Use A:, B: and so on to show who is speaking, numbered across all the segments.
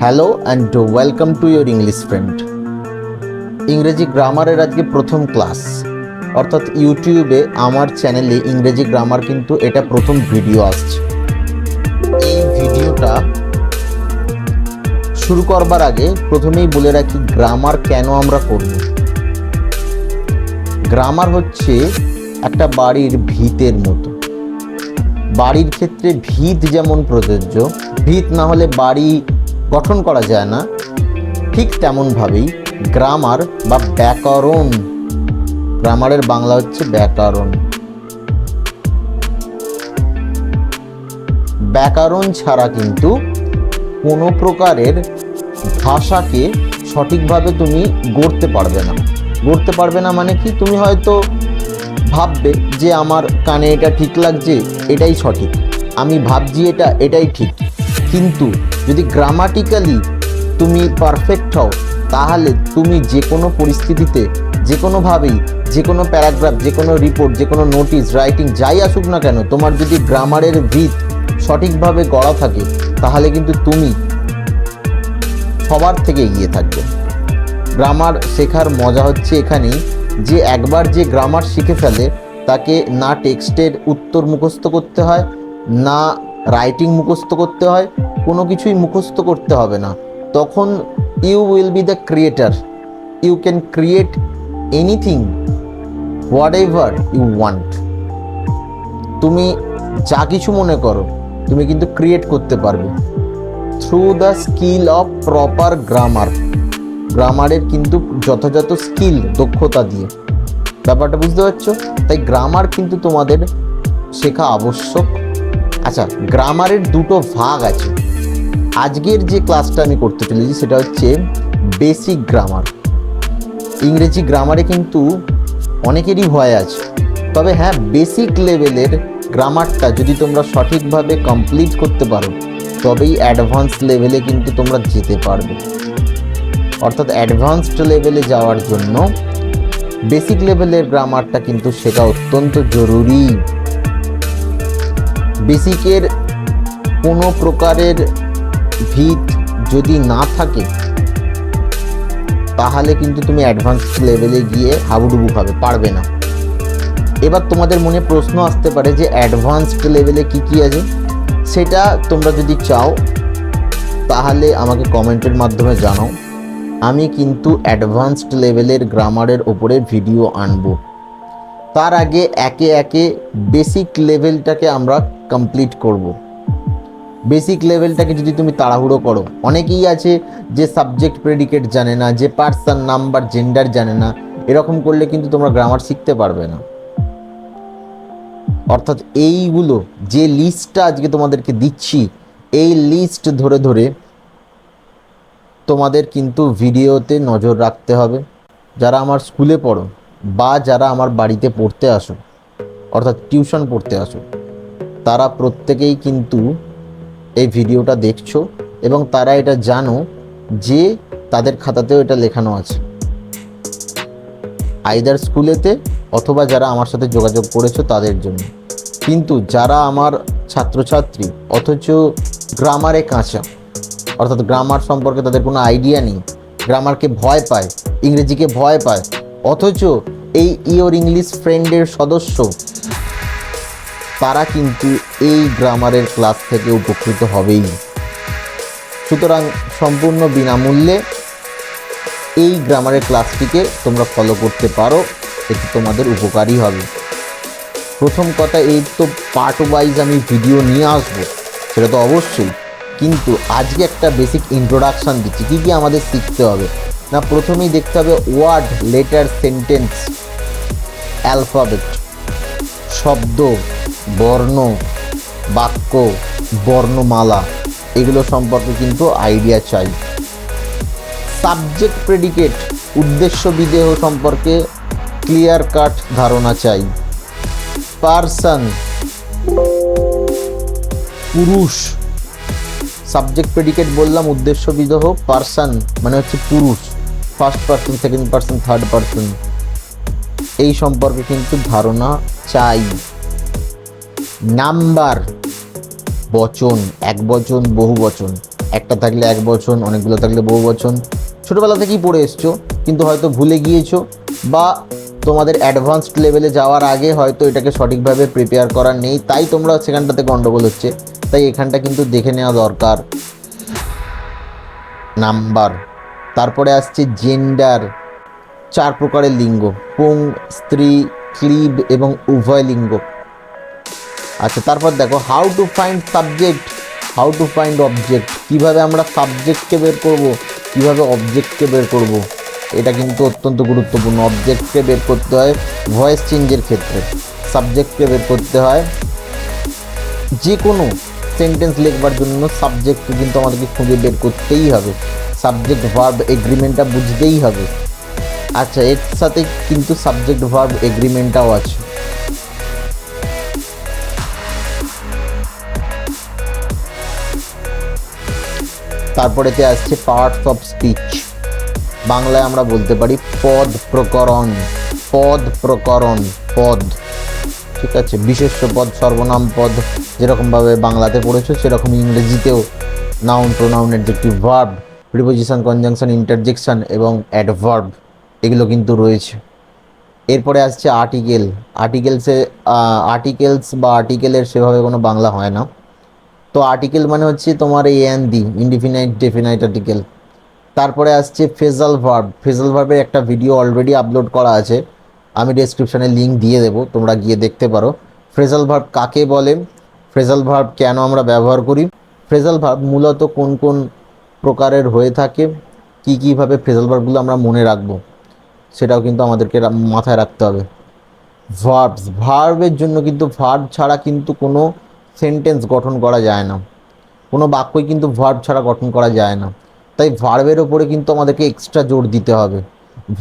A: Hello and welcome to your English friend. ইংরেজি গ্রামারের আজকে প্রথম ক্লাস, অর্থাৎ ইউটিউবে আমার চ্যানেলে ইংরেজি গ্রামার কিন্তু এটা প্রথম ভিডিও আসছে। এই ভিডিওটা শুরু করবার আগে প্রথমেই বলে রাখি গ্রামার কেন আমরা করব। গ্রামার হচ্ছে একটা বাড়ির ভিতের মতো। বাড়ির ক্ষেত্রে ভিত যেমন প্রযোজ্য, ভিত না হলে বাড়ি গঠন করা যায় না, ঠিক তেমনভাবেই গ্রামার বা ব্যাকরণ, গ্রামারের বাংলা হচ্ছে ব্যাকরণ। ব্যাকরণ ছাড়া কিন্তু কোনো প্রকারের ভাষাকে সঠিকভাবে তুমি গড়তে পারবে না। গড়তে পারবে না মানে কি, তুমি হয়তো ভাববে যে আমার কানে এটা ঠিক লাগছে, এটাই সঠিক, আমি ভাবছি এটাই ঠিক, কিন্তু যদি গ্রামাটিক্যালি তুমি পারফেক্ট হও তাহলে তুমি যে কোনো পরিস্থিতিতে, যে কোনোভাবেই, যে কোনো প্যারাগ্রাফ, যে কোনো রিপোর্ট, যে কোনো নোটিশ, রাইটিং যাই আসুক না কেন, তোমার যদি গ্রামারের ভিত সঠিকভাবে গড়া থাকে তাহলে কিন্তু তুমি সবার থেকে এগিয়ে থাকবে। গ্রামার শেখার মজা হচ্ছে এখানেই যে একবার যে গ্রামার শিখে ফেলে তাকে না টেক্সটের উত্তর মুখস্থ করতে হয়, না রাইটিং মুখস্থ করতে হয়, কোনো কিছুই মুখস্থ করতে হবে না। তখন you will be the creator, you can create anything whatever you want. তুমি যা কিছু মনে করো তুমি কিন্তু ক্রিয়েট করতে পারবে through the skill of proper grammar. গ্রামারের কিন্তু যথাযথ স্কিল, দক্ষতা দিয়ে। ব্যাপারটা বুঝতে পারছো? তাই গ্রামার কিন্তু তোমাদের শেখা আবশ্যক। আচ্ছা, গ্রামারের দুটো ভাগ আছে। আজকের যে ক্লাসটা আমি করতে চলেছি সেটা হচ্ছে বেসিক গ্রামার। ইংরেজি গ্রামারে কিন্তু অনেকেরই ভয় আছে, তবে হ্যাঁ, বেসিক লেভেলের গ্রামারটা যদি তোমরা সঠিকভাবে কমপ্লিট করতে পারো তবেই অ্যাডভান্স লেভেলে কিন্তু তোমরা যেতে পারবে। অর্থাৎ অ্যাডভান্সড লেভেলে যাওয়ার জন্য বেসিক লেভেলের গ্রামারটা কিন্তু শেখা অত্যন্ত জরুরি। বেসিকের কোনো প্রকারের ভিত যদি না থাকে তাহলে কিন্তু তুমি অ্যাডভান্সড লেভেলে গিয়ে হাবুডুবু খাবে, পারবে না। এবার তোমাদের মনে প্রশ্ন আসতে পারে যে অ্যাডভান্সড লেভেলে কি কি আছে। সেটা তোমরা যদি চাও তাহলে আমাকে কমেন্টের মাধ্যমে জানাও। আমি কিন্তু অ্যাডভান্সড লেভেলের গ্রামারের ওপরে ভিডিও আনবো। তার আগে একে একে বেসিক লেভেলটাকে আমরা কমপ্লিট করব। বেসিক লেভেলটাকে যদি তুমি তাড়াহুড়ো করো, অনেকেই আছে যে সাবজেক্ট প্রেডিকেট জানে না, যে পার্সন, নাম্বার, জেন্ডার জানে না, এরকম করলে কিন্তু তোমরা গ্রামার শিখতে পারবে না। অর্থাৎ এইগুলো যে লিস্টটা আজকে তোমাদেরকে দিচ্ছি, এই লিস্ট ধরে ধরে তোমাদের কিন্তু ভিডিওতে নজর রাখতে হবে। যারা আমার স্কুলে পড়ো বা যারা আমার বাড়িতে পড়তে আসো, অর্থাৎ টিউশন পড়তে আসো, তারা প্রত্যেকেই কিন্তু এই ভিডিওটা দেখছো এবং তারা এটা জানো যে তাদের খাতাতেও এটা লেখানো আছে, আইদার স্কুলেতে অথবা যারা আমার সাথে যোগাযোগ করেছো তাদের জন্য। কিন্তু যারা আমার ছাত্রছাত্রী অথচ গ্রামারে কাঁচা, অর্থাৎ গ্রামার সম্পর্কে তাদের কোনো আইডিয়া নেই, গ্রামারকে ভয় পায়, ইংরেজিকে ভয় পায়, অথচ এই ইয়োর ইংলিশ ফ্রেন্ডের সদস্য, তারা কিন্তু এই গ্রামারের ক্লাস থেকে উপকৃত হবেই। সুতরাং সম্পূর্ণ বিনামূল্যে এই গ্রামারের ক্লাসটিকে তোমরা ফলো করতে পারো, এতে তোমাদের উপকারী হবে। প্রথম কথা, এই তো পার্ট ওয়াইজ আমি ভিডিও নিয়ে আসবো, সেটা তো অবশ্যই, কিন্তু আজকে একটা বেসিক ইন্ট্রোডাকশান দিচ্ছি। কী কী আমাদের শিখতে হবে না, প্রথমেই দেখতে হবে ওয়ার্ড, লেটার, সেন্টেন্স, অ্যালফাবেট, শব্দ, বর্ণ, বাক্য, বর্ণমালা, এগুলো সম্পর্কে কিন্তু আইডিয়া চাই। সাবজেক্ট প্রেডিকেট, উদ্দেশ্য বিদেহ সম্পর্কে ক্লিয়ার কাট ধারণা চাই। পার্সন, পুরুষ, সাবজেক্ট প্রেডিকেট বললাম, উদ্দেশ্য বিদেহ, পার্সন মানে হচ্ছে পুরুষ, first person, second person, third person, এই সম্পর্কে কিন্তু ধারণা চাই। নাম্বার, বচন, এক বচন, বহু বচন, একটা থাকলে এক বচন, অনেকগুলো থাকলে বহু বচন, ছোটোবেলা থেকেই পড়ে এসছো কিন্তু হয়তো ভুলে গিয়েছো, বা তোমাদের অ্যাডভান্সড লেভেলে যাওয়ার আগে হয়তো এটাকে সঠিকভাবে প্রিপেয়ার করা নেই, তাই তোমরা সেখানটাতে গণ্ডগোল হচ্ছে। তাই এখানটা কিন্তু দেখে নেওয়া দরকার। নাম্বার, তারপরে আসছে জেন্ডার, 4 প্রকারের লিঙ্গ, পুং, স্ত্রী, ক্লিব এবং উভয় লিঙ্গ। আচ্ছা, তারপর দেখো how to find subject, how to find object, কীভাবে আমরা সাবজেক্টকে বের করব, কীভাবে অবজেক্টকে বের করব, এটা কিন্তু অত্যন্ত গুরুত্বপূর্ণ। অবজেক্টকে বের করতে হয় ভয়েস চেঞ্জের ক্ষেত্রে, সাবজেক্টকে বের করতে হয় যে কোনো সেন্টেন্স লিখবার জন্য। সাবজেক্টকে কিন্তু আমাদেরকে খুঁজে বের করতেই হবে, সাবজেক্ট ভার্ব এগ্রিমেন্টটা বুঝতেই হবে। আচ্ছা, এর সাথে কিন্তু সাবজেক্ট ভার্ব এগ্রিমেন্টটাও আছে। তারপরেতে আসছে পার্টস অফ স্পিচ, বাংলায় আমরা বলতে পারি পদ প্রকরণ, পদ প্রকরণ, পদ, ঠিক আছে, বিশেষ্য পদ, সর্বনাম পদ, যেরকমভাবে বাংলাতে পড়েছো সেরকম ইংরেজিতেও noun, pronoun, adjective, verb, preposition, conjunction, interjection এবং অ্যাডভার্ব, এগুলো কিন্তু রয়েছে। এরপরে আসছে আর্টিকেল, আর্টিকেলস বা আর্টিকেলের সেভাবে কোনো বাংলা হয় না। তো আর্টিকেল মানে হচ্ছে তোমার A N the, indefinite definite article. তারপরে আসছে ফ্রেজাল ভার্ব, ফ্রেজাল ভার্বের একটা ভিডিও অলরেডি আপলোড করা আছে, আমি ডেসক্রিপশানে লিঙ্ক দিয়ে দেবো, তোমরা গিয়ে দেখতে পারো। ফ্রেজাল ভার্ব কাকে বলে, ফ্রেজাল ভার্ব কেন আমরা ব্যবহার করি, ফ্রেজাল ভার্ব মূলত কোন কোন প্রকারের হয়ে থাকে, কীভাবে ফ্রেজাল ভার্বগুলো আমরা মনে রাখবো, সেটাও কিন্তু আমাদেরকে মাথায় রাখতে হবে। ভার্বস, ভার্বের জন্য কিন্তু ভার্ব ছাড়া কিন্তু কোনো সেন্টেন্স গঠন করা যায় না, কোনো বাক্যই কিন্তু ভার্ব ছাড়া গঠন করা যায় না। তাই ভার্বের ওপরে কিন্তু আমাদেরকে এক্সট্রা জোর দিতে হবে।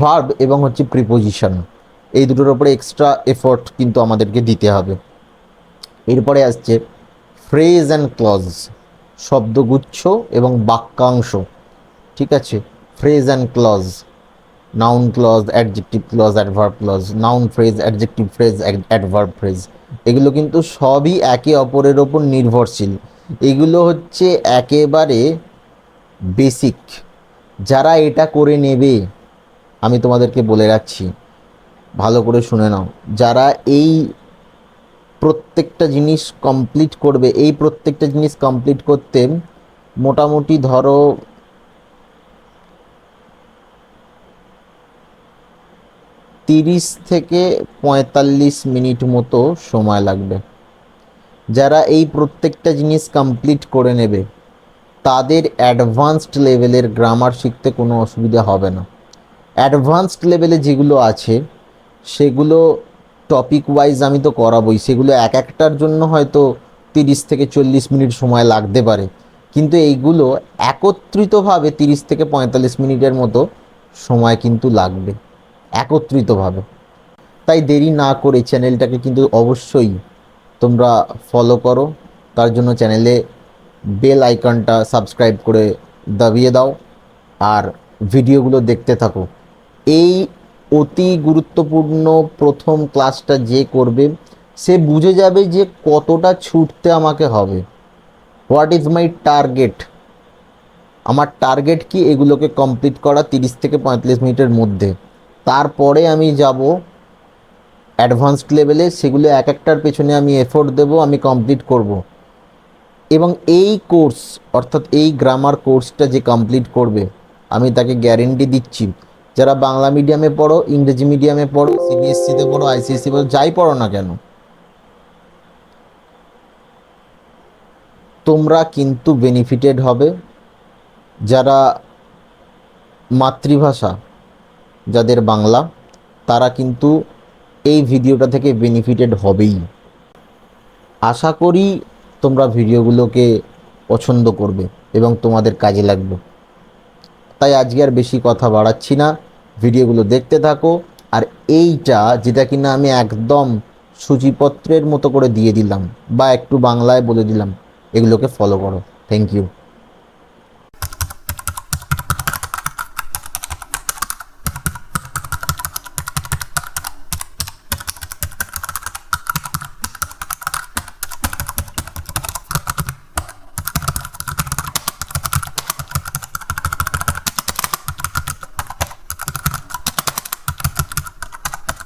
A: ভার্ব এবং হচ্ছে প্রিপোজিশন, এই দুটোর ওপরে এক্সট্রা এফোর্ট কিন্তু আমাদেরকে দিতে হবে। এরপরে আসছে ফ্রেজ অ্যান্ড ক্লজ, শব্দগুচ্ছ এবং বাক্যাংশ, ঠিক আছে, phrase and clause, noun clause, adjective clause, adverb clause, noun phrase, adjective phrase, adverb phrase, এগুলো কিন্তু সবই একে অপরের ওপর নির্ভরশীল। এগুলো হচ্ছে একেবারে বেসিক, যারা এটা করে নেবে, আমি তোমাদেরকে বলে রাখছি, ভালো করে শুনে নাও, যারা এই প্রত্যেকটা জিনিস কমপ্লিট করবে, এই প্রত্যেকটা জিনিস কমপ্লিট করতে মোটামুটি ধরো 30 থেকে 45 মিনিট মতো সময় লাগবে। যারা এই প্রত্যেকটা জিনিস কমপ্লিট করে নেবে তাদের অ্যাডভান্সড লেভেলের গ্রামার শিখতে কোনো অসুবিধা হবে না। অ্যাডভান্সড লেভেলে যেগুলো আছে সেগুলো টপিক ওয়াইজ আমি তো করাবোই, সেগুলো এক একটার জন্য হয়তো 30 থেকে 40 মিনিট সময় লাগতে পারে, কিন্তু এইগুলো একত্রিতভাবে 30 থেকে 45 মিনিটের মতো সময় কিন্তু লাগবে একত্রিতভাবে। তাই দেরি না করে চ্যানেলটাকে কিন্তু অবশ্যই তোমরা ফলো করো, তার জন্য চ্যানেলে বেল আইকনটা সাবস্ক্রাইব করে দাবিয়ে দাও আর ভিডিওগুলো দেখতে থাকো। এই অতি গুরুত্বপূর্ণ প্রথম ক্লাসটা যে করবে সে বুঝে যাবে যে কতটা ছুটতে আমাকে হবে, হোয়াট ইজ মাই টার্গেট, আমার টার্গেট কি, এগুলোকে কমপ্লিট করা 30 থেকে 45 মিনিটের মধ্যে। তারপরে আমি যাব অ্যাডভান্সড লেভেলে, সেগুলো এক একটার পেছনে আমি এফোর্ট দেব, আমি কমপ্লিট করব। এবং এই কোর্স অর্থাৎ এই গ্রামার কোর্সটা যে কমপ্লিট করবে আমি তাকে গ্যারেন্টি দিচ্ছি, যারা বাংলা মিডিয়ামে পড়ো, ইংরেজি মিডিয়ামে পড়ো, সিবিএসসিতে পড়ো, আইসিএসসি পড়ো, যাই পড়ো না কেন, তোমরা কিন্তু বেনিফিটেড হবে। যারা মাতৃভাষা যাদের বাংলা, তারা কিন্তু এই ভিডিওটা থেকে বেনিফিটেড হবেই। আশা করি তোমরা ভিডিওগুলোকে পছন্দ করবে এবং তোমাদের কাজে লাগবে। তাই আজকে আর বেশি কথা বাড়াচ্ছি না, ভিডিওগুলো দেখতে থাকো। আর এইটা যেটা কিনা আমি একদম সূচিপত্রের মতো করে দিয়ে দিলাম বা একটু বাংলায় বলে দিলাম, এগুলোকে ফলো করো। Thank you.